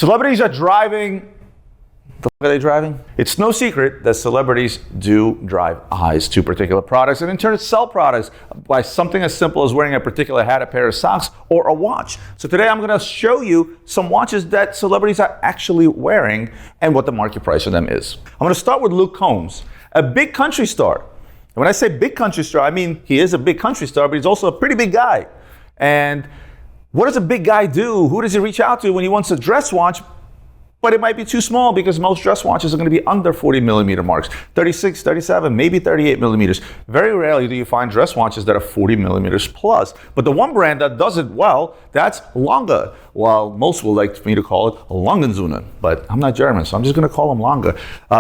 Celebrities are driving. The fuck are they driving? It's no secret that celebrities do drive eyes to particular products and in turn sell products by something as simple as wearing a particular hat, a pair of socks, or a watch. So today I'm going to show you some watches that celebrities are actually wearing and what the market price of them is. I'm going to start with Luke Combs, a big country star. And when I say big country star, I mean he is a big country star, but he's also a pretty big guy. And what does a big guy do? Who does he reach out to when he wants a dress watch? But it might be too small because most dress watches are going to be under 40 millimeter marks, 36, 37, maybe 38 millimeters. Very rarely do you find dress watches that are 40 millimeters plus. But the one brand that does it well, that's Lange. While most will like me to call it Langenzunen, but I'm not German, so I'm just going to call him Lange.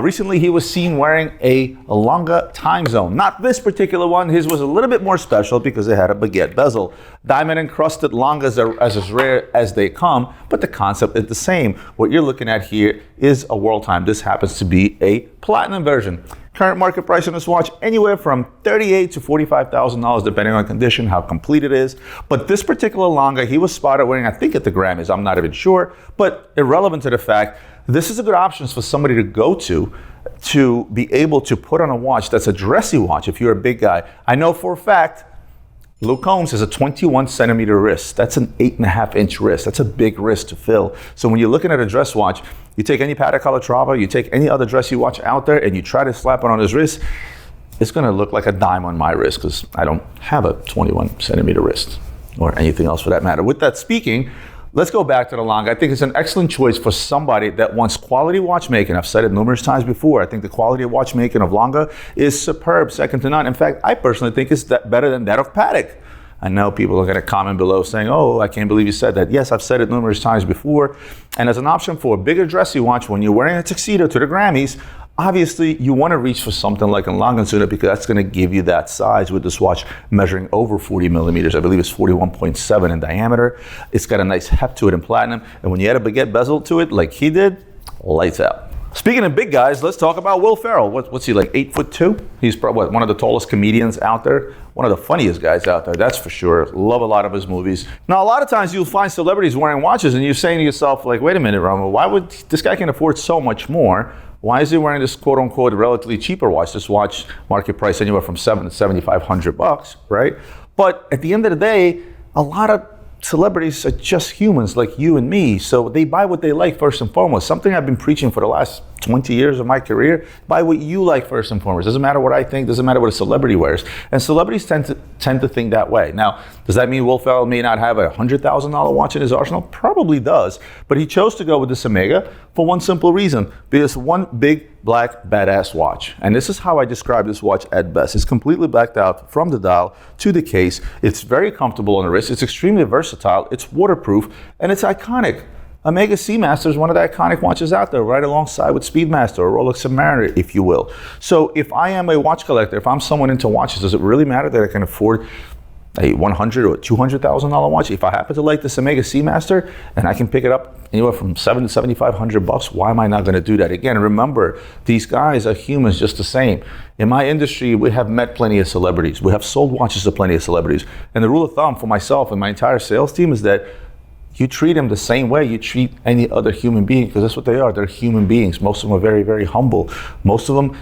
Recently, he was seen wearing a Lange time zone. Not this particular one. His was a little bit more special because it had a baguette bezel. Diamond encrusted Langes are as rare as they come, but the concept is the same. What you're looking at here is a world time. This happens to be a platinum version. Current market price on this watch, anywhere from $38,000 to $45,000, depending on condition, how complete it is. But this particular Lange, he was spotted wearing, I think at the Grammys, I'm not even sure, but irrelevant to the fact, this is a good option for somebody to go to be able to put on a watch that's a dressy watch if you're a big guy. I know for a fact, Luke Combs has a 21 centimeter wrist. That's an 8.5 inch wrist. That's a big wrist to fill. So when you're looking at a dress watch, you take any Patek Calatrava, you take any other dressy watch out there and you try to slap it on his wrist, it's gonna look like a dime on my wrist because I don't have a 21 centimeter wrist or anything else for that matter. With that speaking, let's go back to the Lange. I think it's an excellent choice for somebody that wants quality watchmaking. I've said it numerous times before. I think the quality of watchmaking of Lange is superb, second to none. In fact, I personally think it's better than that of Patek. I know people are going to comment below saying, oh, I can't believe you said that. Yes, I've said it numerous times before. And as an option for a bigger dressy watch, when you're wearing a tuxedo to the Grammys, obviously you want to reach for something like a Langenzunen because that's going to give you that size with this watch measuring over 40 millimeters. I believe it's 41.7 in diameter. It's got a nice heft to it in platinum. And when you add a baguette bezel to it like he did, lights out. Speaking of big guys, let's talk about Will Ferrell. What's he, like 8'2"? He's probably one of the tallest comedians out there. One of the funniest guys out there, that's for sure. Love a lot of his movies. Now, a lot of times you'll find celebrities wearing watches and you're saying to yourself, like, wait a minute, Roman, why would this guy can afford so much more? Why is he wearing this quote unquote relatively cheaper watch? This watch market price anywhere from $700 to $7,500, right? But at the end of the day, a lot of celebrities are just humans like you and me, so they buy what they like first and foremost. Something I've been preaching for the last 20 years of my career, buy what you like first and foremost. Doesn't matter what I think, doesn't matter what a celebrity wears. And celebrities tend to think that way. Now, does that mean Will Ferrell may not have a $100,000 watch in his arsenal? Probably does, but he chose to go with this Omega for one simple reason, because one big black badass watch. And this is how I describe this watch at best. It's completely blacked out from the dial to the case. It's very comfortable on the wrist. It's extremely versatile. It's waterproof and it's iconic. Omega Seamaster is one of the iconic watches out there, right alongside with Speedmaster or Rolex Submariner, if you will. So if I am a watch collector, if I'm someone into watches, does it really matter that I can afford a $100,000 or $200,000 watch? If I happen to like this Omega Seamaster and I can pick it up anywhere from $700 to $7,500, why am I not going to do that? Again, remember, these guys are humans just the same. In my industry, we have met plenty of celebrities. We have sold watches to plenty of celebrities. And the rule of thumb for myself and my entire sales team is that you treat them the same way you treat any other human being, because that's what they are. They're human beings. Most of them are very, very humble. Most of them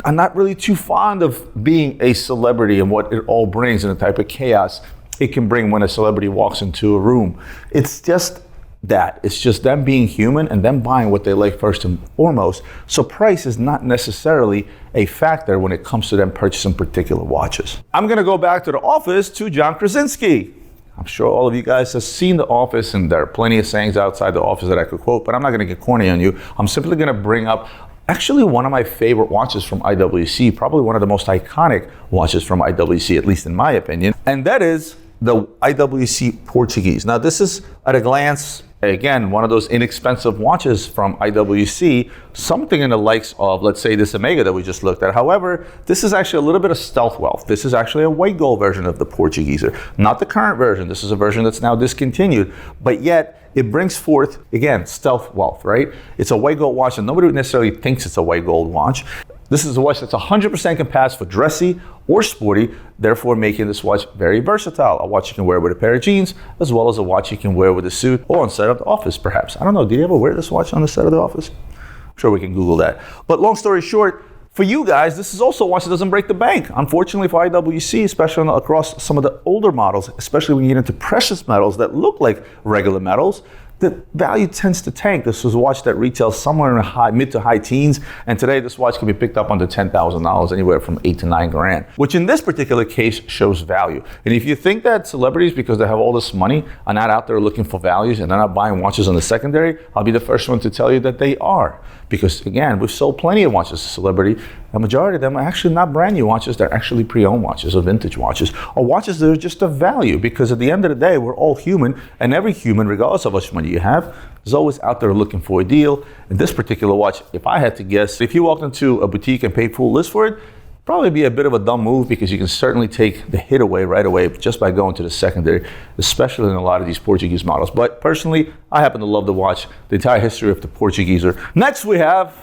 are not really too fond of being a celebrity and what it all brings and the type of chaos it can bring when a celebrity walks into a room. It's just that. It's just them being human and them buying what they like first and foremost. So price is not necessarily a factor when it comes to them purchasing particular watches. I'm going to go back to the office to Jon Krasinski. I'm sure all of you guys have seen The Office, and there are plenty of sayings outside The Office that I could quote, but I'm not going to get corny on you. I'm simply going to bring up actually one of my favorite watches from IWC, probably one of the most iconic watches from IWC, at least in my opinion, and that is the IWC Portuguese. Now, this is at a glance, again, one of those inexpensive watches from IWC, something in the likes of, let's say, this Omega that we just looked at. However, this is actually a little bit of stealth wealth. This is actually a white gold version of the Portuguese, not the current version. This is a version that's now discontinued, but yet it brings forth, again, stealth wealth, right? It's a white gold watch, and nobody necessarily thinks it's a white gold watch. This is a watch that's 100% can pass for dressy or sporty, therefore making this watch very versatile. A watch you can wear with a pair of jeans, as well as a watch you can wear with a suit or on set of the office, perhaps. I don't know, did you ever wear this watch on the set of the office? I'm sure we can Google that. But long story short, for you guys, this is also a watch that doesn't break the bank. Unfortunately for IWC, especially across some of the older models, especially when you get into precious metals that look like regular metals, the value tends to tank. This was a watch that retails somewhere in the mid to high teens, and today this watch can be picked up under $10,000, anywhere from $8 to $9 grand, which in this particular case shows value. And if you think that celebrities, because they have all this money, are not out there looking for values and they're not buying watches on the secondary, I'll be the first one to tell you that they are. Because again, we've sold plenty of watches to celebrity. A majority of them are actually not brand new watches, they're actually pre-owned watches or vintage watches, or watches that are just of value, because at the end of the day, we're all human, and every human, regardless of how much money you have, is always out there looking for a deal. And this particular watch, if I had to guess, if you walked into a boutique and paid full list for it, probably be a bit of a dumb move, because you can certainly take the hit away right away just by going to the secondary, especially in a lot of these Portuguese models. But personally, I happen to love the watch, the entire history of the Portuguese. Next we have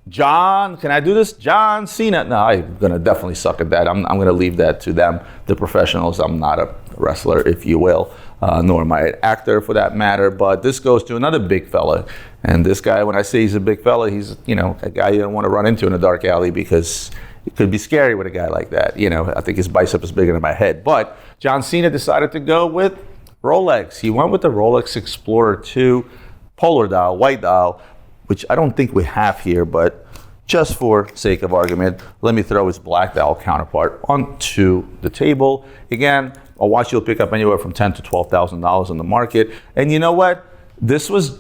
Jon, can I do this? Jon Cena. No, I'm gonna definitely suck at that. I'm gonna leave that to them, the professionals. I'm not a wrestler, if you will, nor am I an actor for that matter. But this goes to another big fella. And this guy, when I say he's a big fella, he's, you know, a guy you don't want to run into in a dark alley, because it could be scary with a guy like that. You know, I think his bicep is bigger than my head. But Jon Cena decided to go with Rolex. He went with the Rolex Explorer 2 polar dial, white dial, which I don't think we have here, but just for sake of argument, let me throw his black dial counterpart onto the table. Again, a watch you'll pick up anywhere from $10,000 to $12,000 on the market. And you know what? This was,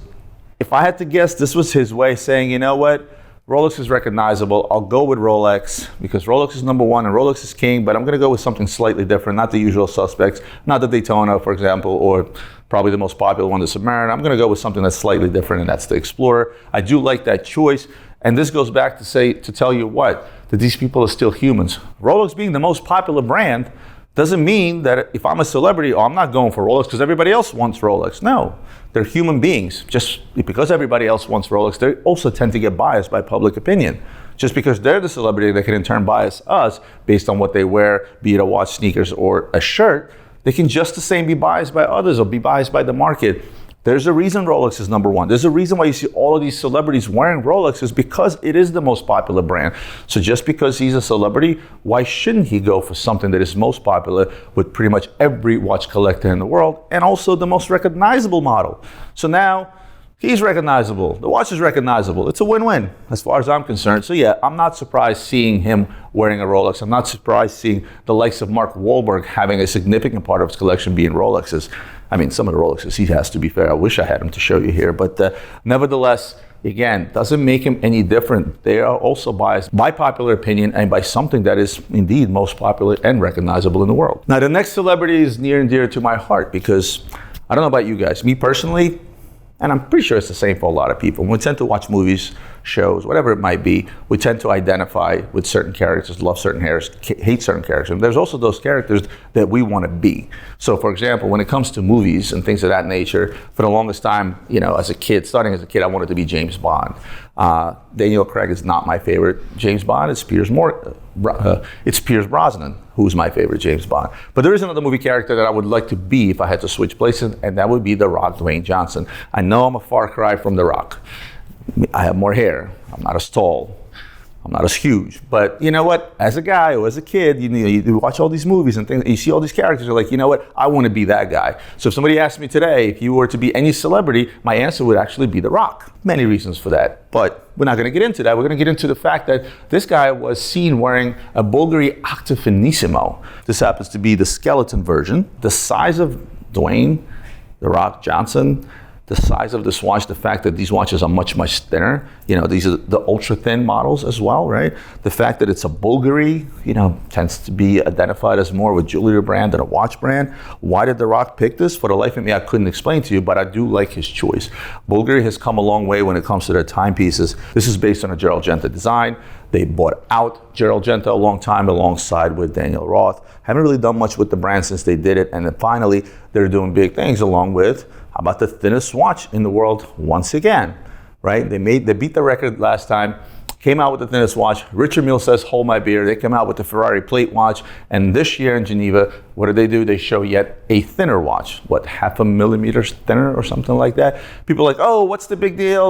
if I had to guess, this was his way saying, you know what? Rolex is recognizable. I'll go with Rolex because Rolex is number one and Rolex is king, but I'm going to go with something slightly different, not the usual suspects, not the Daytona, for example, or probably the most popular one, the Submariner. I'm going to go with something that's slightly different, and that's the Explorer. I do like that choice, and this goes back to tell you what, that these people are still humans. Rolex being the most popular brand doesn't mean that if I'm a celebrity, I'm not going for Rolex because everybody else wants Rolex. No, they're human beings. Just because everybody else wants Rolex, they also tend to get biased by public opinion. Just because they're the celebrity, they can in turn bias us based on what they wear, be it a watch, sneakers, or a shirt. They can just the same be biased by others or be biased by the market. There's a reason Rolex is number one. There's a reason why you see all of these celebrities wearing Rolex, is because it is the most popular brand. So just because he's a celebrity, why shouldn't he go for something that is most popular with pretty much every watch collector in the world, and also the most recognizable model? So now he's recognizable. The watch is recognizable. It's a win-win as far as I'm concerned. So yeah, I'm not surprised seeing him wearing a Rolex. I'm not surprised seeing the likes of Mark Wahlberg having a significant part of his collection being Rolexes. I mean, some of the Rolexes he has, to be fair. I wish I had him to show you here. But nevertheless, again, doesn't make him any different. They are also biased by popular opinion and by something that is indeed most popular and recognizable in the world. Now, the next celebrity is near and dear to my heart because I don't know about you guys. Me personally, and I'm pretty sure it's the same for a lot of people. When we tend to watch movies, shows, whatever it might be, we tend to identify with certain characters, love certain hate certain characters. And there's also those characters that we want to be. So for example, when it comes to movies and things of that nature, for the longest time, you know, starting as a kid, I wanted to be James Bond. Daniel Craig is not my favorite James Bond. It's Pierce Brosnan, who's my favorite James Bond. But there is another movie character that I would like to be if I had to switch places, and that would be The Rock, Dwayne Johnson. I know I'm a far cry from The Rock. I have more hair. I'm not as tall. I'm not as huge. But you know what? As a guy or as a kid, you watch all these movies and things, and you see all these characters, you're like, you know what? I want to be that guy. So if somebody asked me today, if you were to be any celebrity, my answer would actually be The Rock. Many reasons for that. But we're not going to get into that. We're going to get into the fact that this guy was seen wearing a 𝗙𝗿𝗲𝗄𝗏 Finissimo. This happens to be the skeleton version, the size of Dwayne, The Rock Johnson. The size of this watch, the fact that these watches are much, much thinner. You know, these are the ultra thin models as well, right? The fact that it's a 𝗙𝗿𝗲𝗄𝗏, you know, tends to be identified as more of a jewelry brand than a watch brand. Why did The Rock pick this? For the life of me, I couldn't explain to you, but I do like his choice. 𝗙𝗿𝗲𝗄𝗏 has come a long way when it comes to their timepieces. This is based on a Gerald Genta design. They bought out Gerald Genta a long time alongside with Daniel Roth. Haven't really done much with the brand since they did it. And then finally, they're doing big things along with, how about the thinnest watch in the world once again, right? They beat the record last time. came out with the thinnest watch. Richard Mille says, hold my beer. They came out with the Ferrari plate watch. And this year in Geneva, what do? They show yet a thinner watch. What, 0.5 millimeters thinner or something like that? People are like, oh, what's the big deal?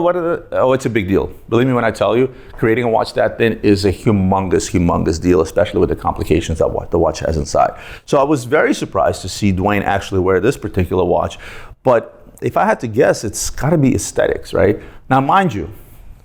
Oh, it's a big deal. Believe me when I tell you, creating a watch that thin is a humongous deal, especially with the complications that what the watch has inside. So I was very surprised to see Dwayne actually wear this particular watch. But if I had to guess, it's got to be aesthetics, right? Now, mind you,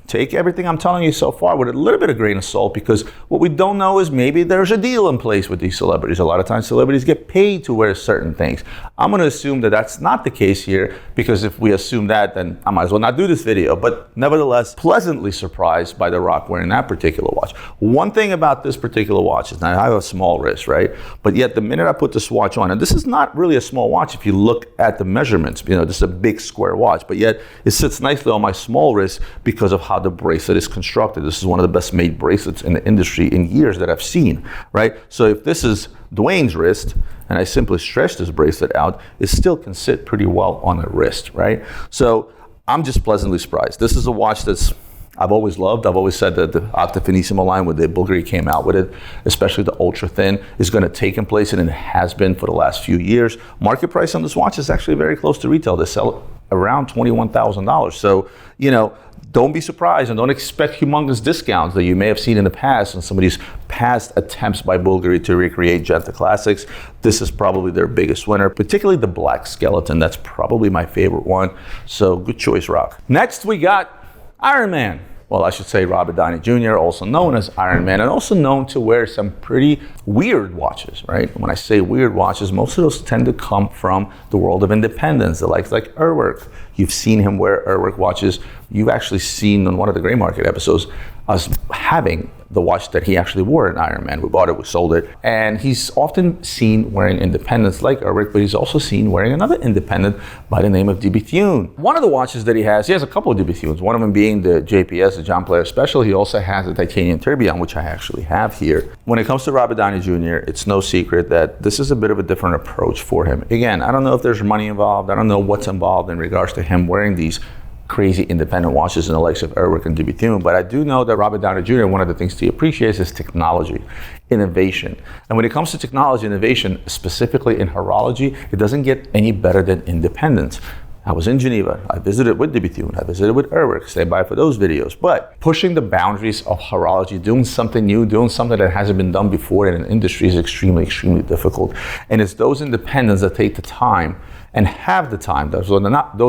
take everything I'm telling you so far with a little bit of grain of salt, because what we don't know is maybe there's a deal in place with these celebrities. A lot of times celebrities get paid to wear certain things. I'm going to assume that that's not the case here, because if we assume that, then I might as well not do this video. But nevertheless, pleasantly surprised by The Rock wearing that particular watch. One thing about this particular watch is now I have a small wrist, right? But yet the minute I put this watch on, and this is not really a small watch if you look at the measurements, you know, this is a big square watch, but yet it sits nicely on my small wrist because of how the bracelet is constructed. This is one of the best made bracelets in the industry in years that I've seen, right? So if this is Dwayne's wrist and I simply stretch this bracelet out, it still can sit pretty well on a wrist, right? So I'm just pleasantly surprised. This is a watch that's I've always loved. I've always said that the 𝗙𝗏𝗎𝗍 line, when the 𝗙𝗏𝗲𝗍 came out with it, especially the ultra thin, is going to take in place, and it has been for the last few years. Market price on this watch is actually very close to retail. They sell it around $21,000. So, you know, don't be surprised and don't expect humongous discounts that you may have seen in the past on some of these past attempts by 𝗙𝗏𝗲 to recreate Genta Classics. This is probably their biggest winner, particularly the black skeleton. That's probably my favorite one. So good choice, Rock. Next, we got Iron Man. Well, I should say Robert Downey Jr., also known as Iron Man, and also known to wear some pretty weird watches, right? When I say weird watches, most of those tend to come from the world of independents, the likes like 𝗏𝗏𝗏. You've seen him wear 𝗏𝗏𝗏 watches. You've actually seen on one of the Gray Market episodes us having the watch that he actually wore in Iron Man. We bought it, we sold it. And he's often seen wearing independents like 𝗏𝗏𝗏, but he's also seen wearing another independent by the name of 𝗙𝗏𝗏𝗯. One of the watches that he has a couple of 𝗙𝗏𝗏𝗯s, one of them being the JPS, the John Player Special. He also has the titanium tourbillon, which I actually have here. When it comes to Robert Downey Jr., it's no secret that this is a bit of a different approach for him. Again, I don't know if there's money involved. I don't know what's involved in regards to him wearing these crazy independent watches in the likes of 𝗏𝗏𝗏𝗏 and 𝗙𝗏𝗏𝗯, but I do know that Robert Downey Jr., one of the things he appreciates is technology, innovation. And when it comes to technology innovation, specifically in horology, it doesn't get any better than independence. I was in Geneva, I visited with 𝗙𝗏𝗏𝗯, I visited with 𝗏𝗏𝗏𝗏, stay by for those videos. But pushing the boundaries of horology, doing something new, doing something that hasn't been done before in an industry is extremely difficult. And it's those independents that take the time and have the time, those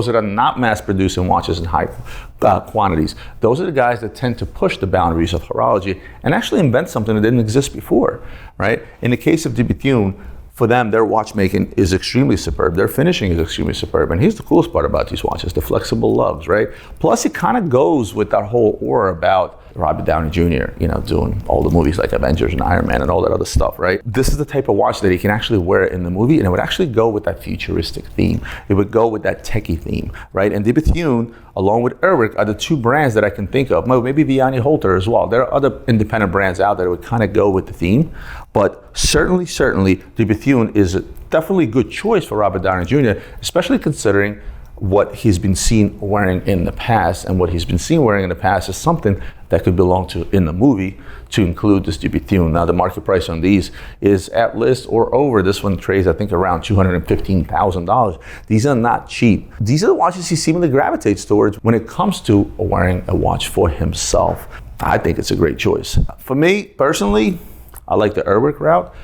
that are not mass-producing watches in high quantities. Those are the guys that tend to push the boundaries of horology and actually invent something that didn't exist before, right? In the case of 𝗙𝗏𝗏𝗯, for them, their watchmaking is extremely superb. Their finishing is extremely superb. And here's the coolest part about these watches, the flexible lugs, right? Plus, it kind of goes with that whole aura about Robert Downey Jr., you know, doing all the movies like Avengers and Iron Man and all that other stuff, right? This is the type of watch that he can actually wear in the movie, and it would actually go with that futuristic theme. It would go with that techie theme, right? And 𝗙𝗏𝗏𝗯, along with 𝗏𝗏𝗏𝗏, are the two brands that I can think of. Maybe Vianney Holter as well. There are other independent brands out there that would kind of go with the theme, but certainly 𝗙𝗏𝗏𝗯 is definitely a good choice for Robert Downey Jr., especially considering what he's been seen wearing in the past, and what he's been seen wearing in the past is something that could belong to in the movie, to include this 𝗙𝗏𝗏𝗯. Now the market price on these is at list or over. This one trades, I think, around $215,000. These are not cheap. These are the watches he seemingly gravitates towards when it comes to wearing a watch for himself. I think it's a great choice. For me, personally, I like the 𝗏𝗏𝗏𝗏 route.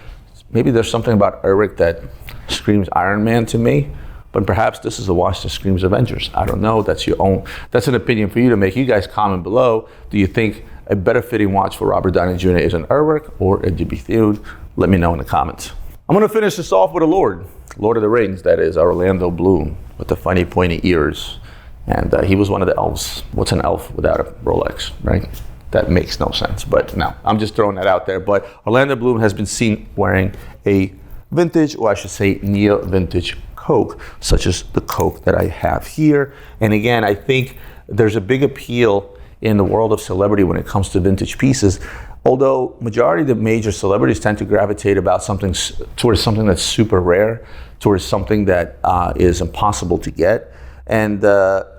Maybe there's something about 𝗏𝗏𝗏𝗏 that screams Iron Man to me. But perhaps this is a watch that screams Avengers. I don't know. That's an opinion for you to make. You guys comment below. Do you think a better fitting watch for Robert Downey Jr. is an 𝗏𝗏𝗏𝗏 or a 𝗙𝗏𝗏𝗏𝗏? Let me know in the comments. I'm going to finish this off with a Lord of the Rings, that is Orlando Bloom, with the funny pointy ears. And he was one of the elves. What's an elf without a Rolex, right? That makes no sense. But no, I'm just throwing that out there. But Orlando Bloom has been seen wearing a vintage, or I should say neo-vintage Coke, such as the Coke that I have here. And again, I think there's a big appeal in the world of celebrity when it comes to vintage pieces. Although majority of the major celebrities tend to gravitate towards something that's super rare, towards something that is impossible to get and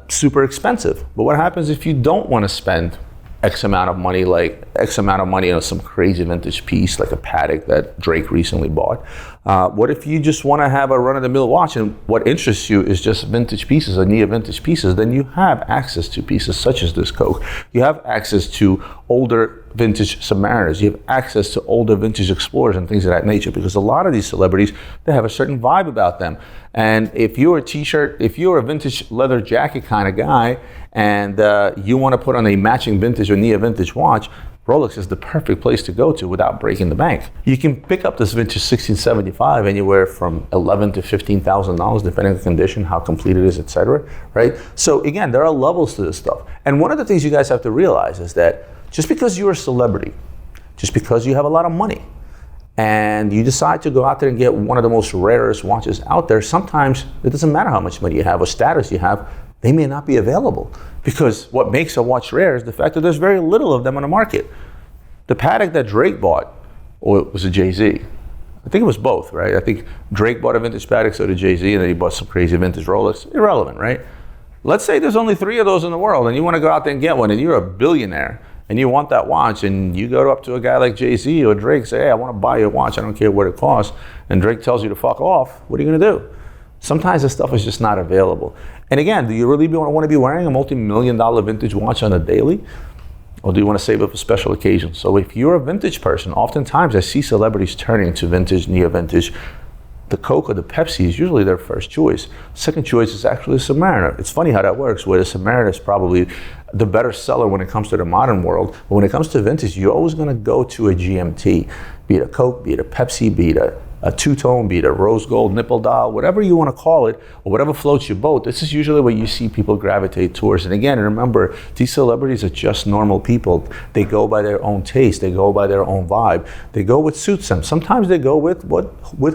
super expensive. But what happens if you don't want to spend X amount of money, like X amount of money on some crazy vintage piece, like a Patek that Drake recently bought. What if you just want to have a run-of-the-mill watch and what interests you is just vintage pieces or near vintage pieces? Then you have access to pieces such as this Coke. You have access to older vintage Submariners. You have access to older vintage Explorers and things of that nature, because a lot of these celebrities, they have a certain vibe about them. And if you're a t-shirt, if you're a vintage leather jacket kind of guy, and you want to put on a matching vintage or near vintage watch, Rolex is the perfect place to go to without breaking the bank. You can pick up this vintage 1675 anywhere from $11,000 to $15,000, depending on the condition, how complete it is, etc. Right? So again, there are levels to this stuff. And one of the things you guys have to realize is that just because you're a celebrity, just because you have a lot of money, and you decide to go out there and get one of the most rarest watches out there, sometimes it doesn't matter how much money you have or status you have, they may not be available. Because what makes a watch rare is the fact that there's very little of them on the market. The Patek that Drake bought, or was it Jay-Z? I think it was both, right? I think Drake bought a vintage Patek, so did Jay-Z, and then he bought some crazy vintage Rolex. Irrelevant, right? Let's say there's only 3 of those in the world, and you want to go out there and get one, and you're a billionaire, and you want that watch, and you go up to a guy like Jay-Z or Drake, say, hey, I want to buy your watch, I don't care what it costs, and Drake tells you to fuck off, what are you going to do? Sometimes this stuff is just not available. And again, do you really want to be wearing a multi-million-dollar vintage watch on a daily? Or do you want to save it for special occasions? So if you're a vintage person, oftentimes I see celebrities turning to vintage, near vintage. The Coke or the Pepsi is usually their first choice. Second choice is actually the Submariner. It's funny how that works, where the Submariner is probably the better seller when it comes to the modern world. But when it comes to vintage, you're always going to go to a GMT, be it a Coke, be it a Pepsi, be it a two-tone, be it a rose gold, nipple dial, whatever you want to call it, or whatever floats your boat. This is usually what you see people gravitate towards. And again, remember, these celebrities are just normal people. They go by their own taste. They go by their own vibe. They go what suits them. Sometimes they go with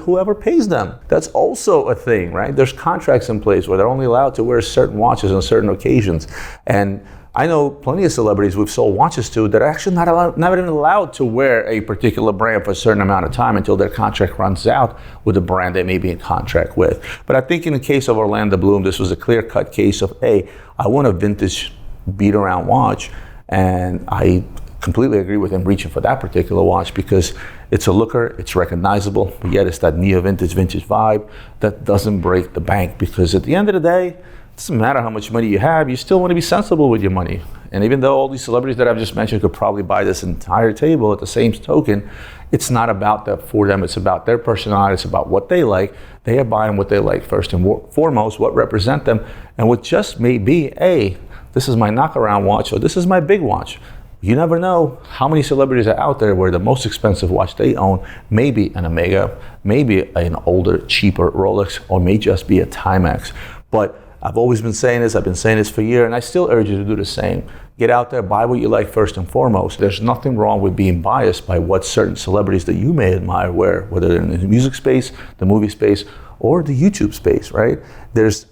whoever pays them. That's also a thing, right? There's contracts in place where they're only allowed to wear certain watches on certain occasions. And I know plenty of celebrities we've sold watches to that are actually not even allowed to wear a particular brand for a certain amount of time until their contract runs out with the brand they may be in contract with. But I think in the case of Orlando Bloom, this was a clear-cut case of, hey, I want a vintage beat-around watch, and I completely agree with him reaching for that particular watch because it's a looker, it's recognizable, but yet it's that neo-vintage vibe that doesn't break the bank, because at the end of the day, it doesn't matter how much money you have, you still want to be sensible with your money. And even though all these celebrities that I've just mentioned could probably buy this entire table at the same token, it's not about that for them. It's about their personality. It's about what they like. They are buying what they like first and foremost, what represent them, and what just may be, hey, this is my knockaround watch, or this is my big watch. You never know how many celebrities are out there where the most expensive watch they own may be an Omega, maybe an older, cheaper Rolex, or may just be a Timex. But I've always been saying this, I've been saying this for a year, and I still urge you to do the same. Get out there, buy what you like first and foremost. There's nothing wrong with being biased by what certain celebrities that you may admire wear, whether they're in the music space, the movie space, or the YouTube space, right?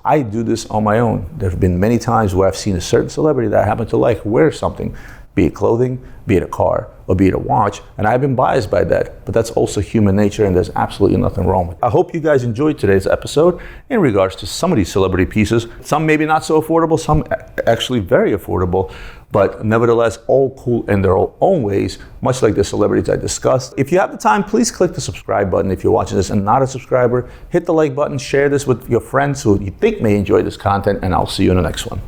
I do this on my own. There have been many times where I've seen a certain celebrity that I happen to like wear something, be it clothing, be it a car, or be it a watch, and I've been biased by that, but that's also human nature, and there's absolutely nothing wrong with it. I hope you guys enjoyed today's episode in regards to some of these celebrity pieces. Some maybe not so affordable, some actually very affordable, but nevertheless all cool in their own ways, much like the celebrities I discussed. If you have the time, please click the subscribe button if you're watching this and not a subscriber. Hit the like button, share this with your friends who you think may enjoy this content, and I'll see you in the next one.